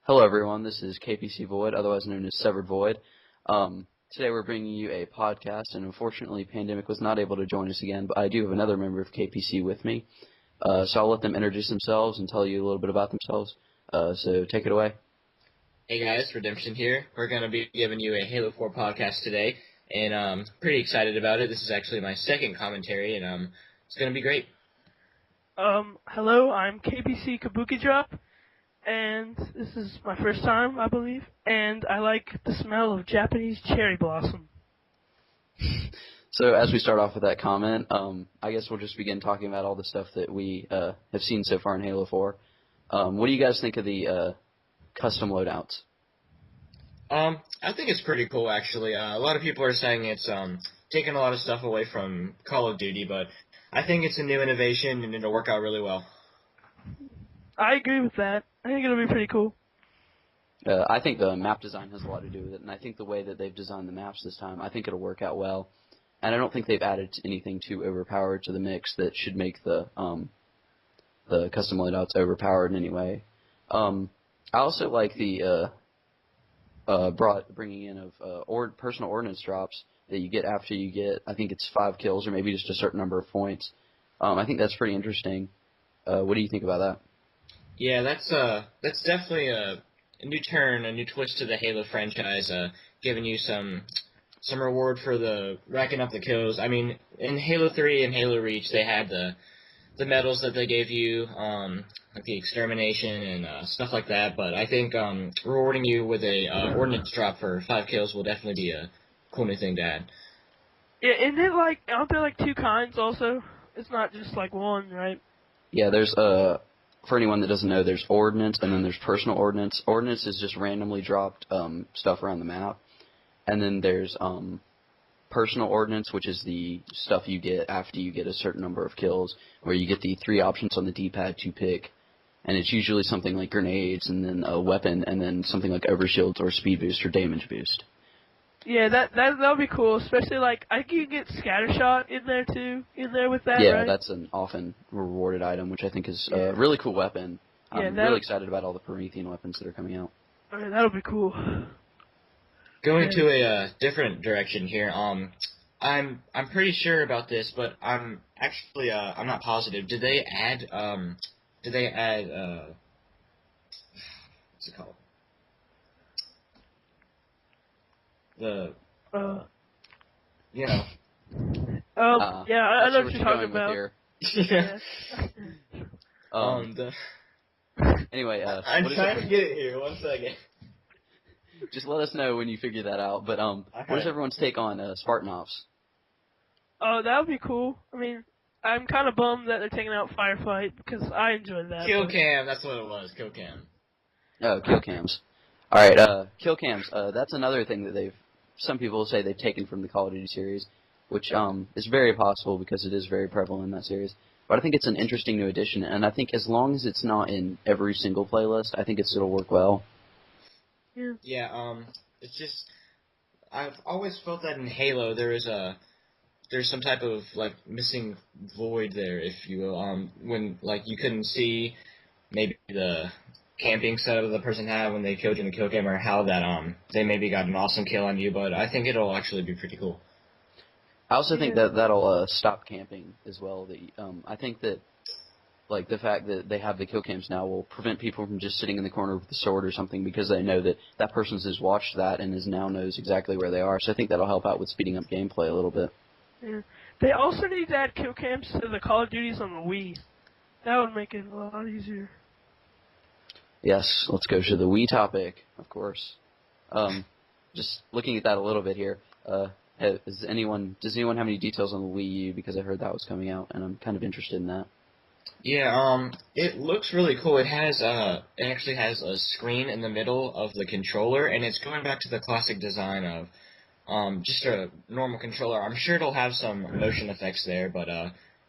Hello everyone, this is KPC Void, otherwise known as Severed Void. Today we're bringing you a podcast, and unfortunately Pandemic was not able to join us again, but I do have another member of KPC with me. So I'll let them introduce themselves and tell you a little bit about themselves. So take it away. Hey guys, Redemption here. We're going to be giving you a Halo 4 podcast today, and I'm pretty excited about it. This is actually my second commentary, and it's going to be great. Hello, I'm KPC Kabuki Drop, and this is my first time, I believe, and I like the smell of Japanese cherry blossom. So as we start off with that comment, I guess we'll just begin talking about all the stuff that we have seen so far in Halo 4. What do you guys think of the custom loadouts? I think it's pretty cool, actually. A lot of people are saying it's taking a lot of stuff away from Call of Duty, but I think it's a new innovation, and it'll work out really well. I agree with that. I think it'll be pretty cool. I think the map design has a lot to do with it, and I think the way that they've designed the maps this time, I think it'll work out well. And I don't think they've added anything too overpowered to the mix that should make the custom loadouts overpowered in any way. I also like the bringing in of personal ordnance drops that you get after you get, I think it's 5 kills or maybe just a certain number of points. I think that's pretty interesting. What do you think about that? Yeah, that's definitely a new turn, a new twist to the Halo franchise, giving you some reward for the racking up the kills. I mean, in Halo 3 and Halo Reach, they had the medals that they gave you, like the extermination and stuff like that. But I think rewarding you with a ordnance drop for 5 kills will definitely be a cool new thing to add. Yeah, aren't there like 2 kinds also? It's not just like one, right? Yeah, there's for anyone that doesn't know, there's ordnance and then there's personal ordnance. Ordnance is just randomly dropped stuff around the map, and then there's personal ordnance, which is the stuff you get after you get a certain number of kills, where you get the 3 options on the D-pad to pick, and it's usually something like grenades, and then a weapon, and then something like overshields or speed boost or damage boost. Yeah, that'll be cool, especially like I think you can get scattershot in there with that, yeah, right? That's an often rewarded item, which I think is a really cool weapon. I'm really excited about all the Promethean weapons that are coming out. Okay, that'll be cool. Going to a different direction here. I'm pretty sure about this, but I'm actually I'm not positive. Did they add what's it called? Yeah, I know what you're talking about. Yeah. Anyway, I'm trying to get it here. 1 second. Just let us know when you figure that out. But what is everyone's take on Spartan Ops? Oh, that would be cool. I mean, I'm kind of bummed that they're taking out Firefight because I enjoyed that. Kill cam, that's what it was. Kill cam. Oh, kill cams. All right, kill cams. That's another thing that some people say they've taken from the Call of Duty series, which is very possible because it is very prevalent in that series. But I think it's an interesting new addition, and I think as long as it's not in every single playlist, I think it'll work well. Yeah, it's just I've always felt that in Halo there's some type of like missing void there, if you will. When like you couldn't see maybe the camping setup the person had when they killed you in the kill cam, or how that they maybe got an awesome kill on you, but I think it'll actually be pretty cool. I also think that'll stop camping as well. I think that like the fact that they have the kill cams now will prevent people from just sitting in the corner with a sword or something, because they know that person has watched that and now knows exactly where they are. So I think that'll help out with speeding up gameplay a little bit. Yeah. They also need to add kill cams to the Call of Duties on the Wii. That would make it a lot easier. Yes, let's go to the Wii topic, of course. Just looking at that a little bit here, does anyone have any details on the Wii U? Because I heard that was coming out, and I'm kind of interested in that. Yeah, it looks really cool. It actually has a screen in the middle of the controller, and it's going back to the classic design of just a normal controller. I'm sure it'll have some motion effects there, but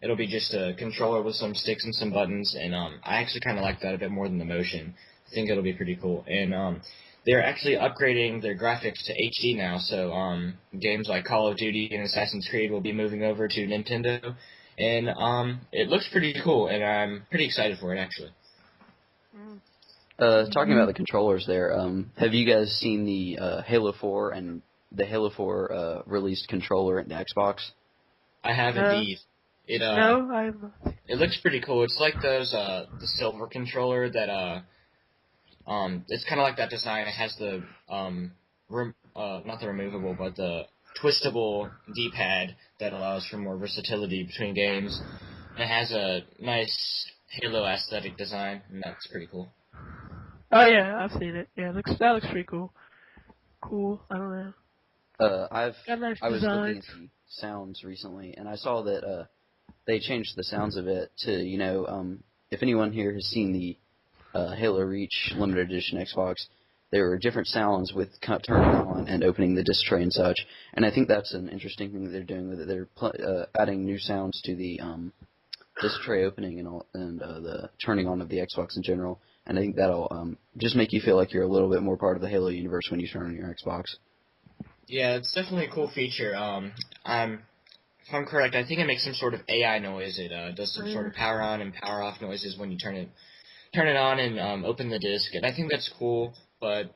it'll be just a controller with some sticks and some buttons, and I actually kind of like that a bit more than the motion. I think it'll be pretty cool. And they're actually upgrading their graphics to HD now, so games like Call of Duty and Assassin's Creed will be moving over to Nintendo, and it looks pretty cool, and I'm pretty excited for it, actually. Talking about the controllers there, have you guys seen the Halo 4 and the Halo 4 released controller in the Xbox? I have No. indeed. No, I have not. It looks pretty cool. It's like those the silver controller that it's kind of like that design. It has the not the removable, but the twistable D-pad that allows for more versatility between games. And it has a nice Halo aesthetic design, and that's pretty cool. Oh yeah, I've seen it. Yeah, that looks pretty cool. Cool. I don't know. Got nice I was looking designs. at the sounds recently, and I saw that they changed the sounds of it to if anyone here has seen the Halo Reach limited edition Xbox, there were different sounds with turning on and opening the disc tray and such, and I think that's an interesting thing that they're doing with it. They're adding new sounds to the disc tray opening and the turning on of the Xbox in general, and I think that'll just make you feel like you're a little bit more part of the Halo universe when you turn on your Xbox. Yeah, it's definitely a cool feature. If I'm correct, I think it makes some sort of AI noise. It does some sort of power on and power off noises when you turn it on and open the disc, and I think that's cool. But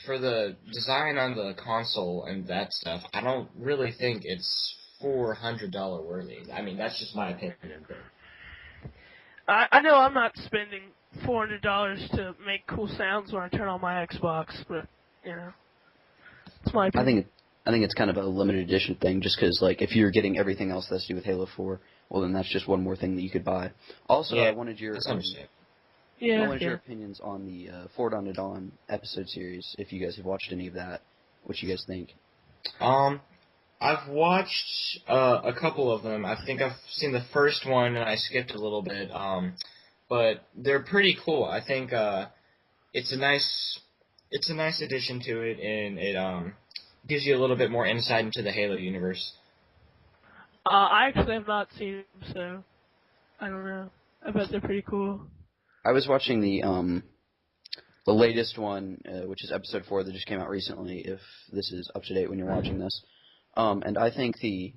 for the design on the console and that stuff, I don't really think it's $400 worthy. I mean, that's just my opinion. But I know I'm not spending $400 to make cool sounds when I turn on my Xbox, but you know, it's my opinion. I think it's kind of a limited edition thing, just because like if you're getting everything else that's to do with Halo 4, well then that's just one more thing that you could buy. Also, yeah, I wanted your that's understandable. your opinions on the Forward on to Dawn episode series. If you guys have watched any of that, what you guys think? I've watched a couple of them. I think I've seen the first one and I skipped a little bit. But they're pretty cool. I think it's a nice addition to it, and it gives you a little bit more insight into the Halo universe. I actually have not seen them, so I don't know. I bet they're pretty cool. I was watching the latest one, which is episode 4 that just came out recently. If this is up to date when you're watching this, and I think the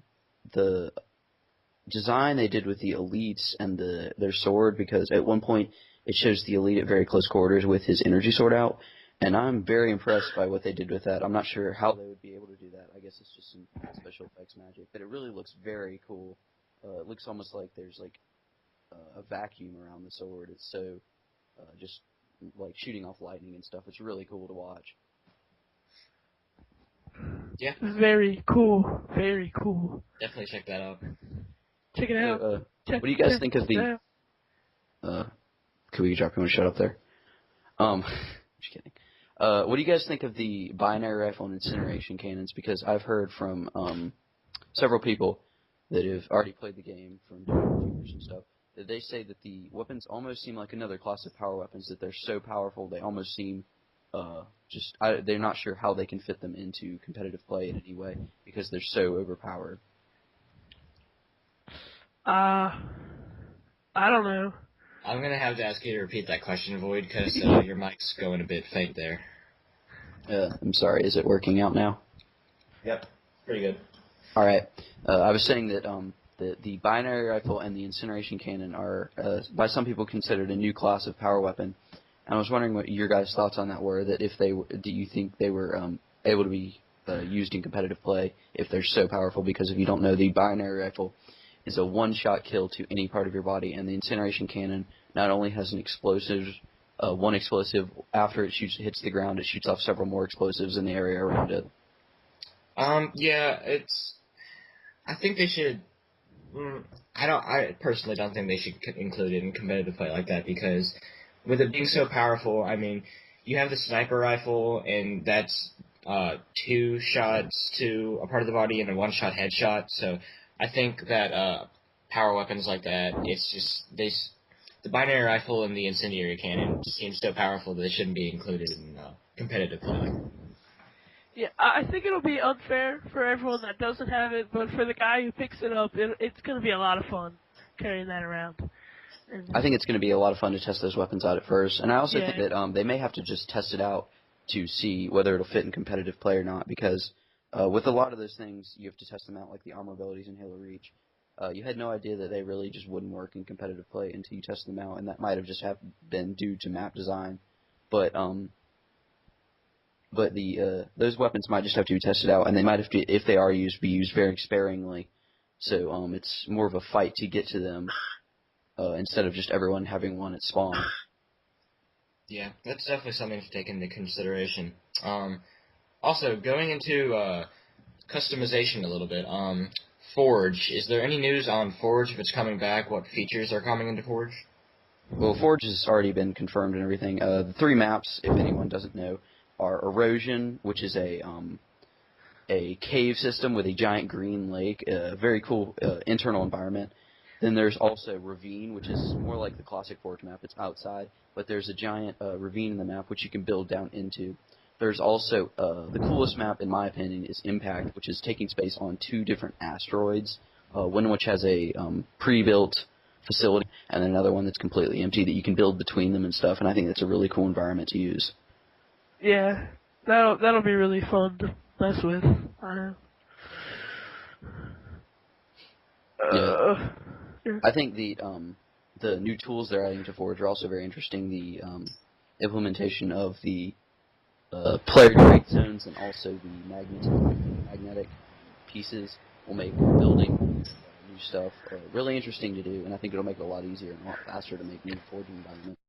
design they did with the elites and their sword, because at one point it shows the elite at very close quarters with his energy sword out, and I'm very impressed by what they did with that. I'm not sure how they would be able to do that. I guess it's just some special effects magic, but it really looks very cool. It looks almost like there's like a vacuum around the sword. It's so just like shooting off lightning and stuff. It's really cool to watch. Yeah. Very cool. Very cool. Definitely check that out. Check it out. What do you guys think of the? Could we drop you want to shut up there? Just kidding. What do you guys think of the binary rifle and incineration cannons? Because I've heard from several people that have already played the game, from different reviewers and stuff, that they say that the weapons almost seem like another class of power weapons, that they're so powerful they almost seem they're not sure how they can fit them into competitive play in any way because they're so overpowered. I don't know. I'm going to have to ask you to repeat that question, Void, because your mic's going a bit faint there. I'm sorry, is it working out now? Yep, pretty good. All right. I was saying that the binary rifle and the incineration cannon are, by some people, considered a new class of power weapon. And I was wondering what your guys' thoughts on that were, that if do you think they were able to be used in competitive play if they're so powerful? Because if you don't know, the binary rifle is a one-shot kill to any part of your body, and the incineration cannon not only has an explosive, one explosive, after it hits the ground, it shoots off several more explosives in the area around it. Yeah, I think they should. I personally don't think they should include it in competitive play like that, because with it being so powerful, I mean, you have the sniper rifle, and that's 2 shots to a part of the body and a 1-shot headshot. So I think that power weapons like that, it's just the binary rifle and the incendiary cannon just seem so powerful that they shouldn't be included in competitive play. Yeah, I think it'll be unfair for everyone that doesn't have it, but for the guy who picks it up, it's going to be a lot of fun carrying that around. I think it's going to be a lot of fun to test those weapons out at first, and I also Yeah. think that they may have to just test it out to see whether it'll fit in competitive play or not, because with a lot of those things, you have to test them out, like the armor abilities in Halo Reach. You had no idea that they really just wouldn't work in competitive play until you test them out, and that might have just been due to map design. but the those weapons might just have to be tested out, and they might have to, if they are used, be used very sparingly. So it's more of a fight to get to them instead of just everyone having one at spawn. Yeah, that's definitely something to take into consideration. Also, going into customization a little bit, Forge, is there any news on Forge, if it's coming back, what features are coming into Forge? Well, Forge has already been confirmed and everything. The 3 maps, if anyone doesn't know, are Erosion, which is a cave system with a giant green lake, a very cool internal environment. Then there's also Ravine, which is more like the classic Forge map. It's outside, but there's a giant ravine in the map which you can build down into. There's also the coolest map, in my opinion, is Impact, which is taking space on 2 different asteroids, one which has a pre-built facility, and another one that's completely empty that you can build between them and stuff. And I think that's a really cool environment to use. Yeah, that'll be really fun to mess with. Yeah. Yeah. I think the new tools they're adding to Forge are also very interesting. The implementation of the player trade zones and also the magnetic pieces will make building new stuff really interesting to do, and I think it'll make it a lot easier and a lot faster to make new Forge environments.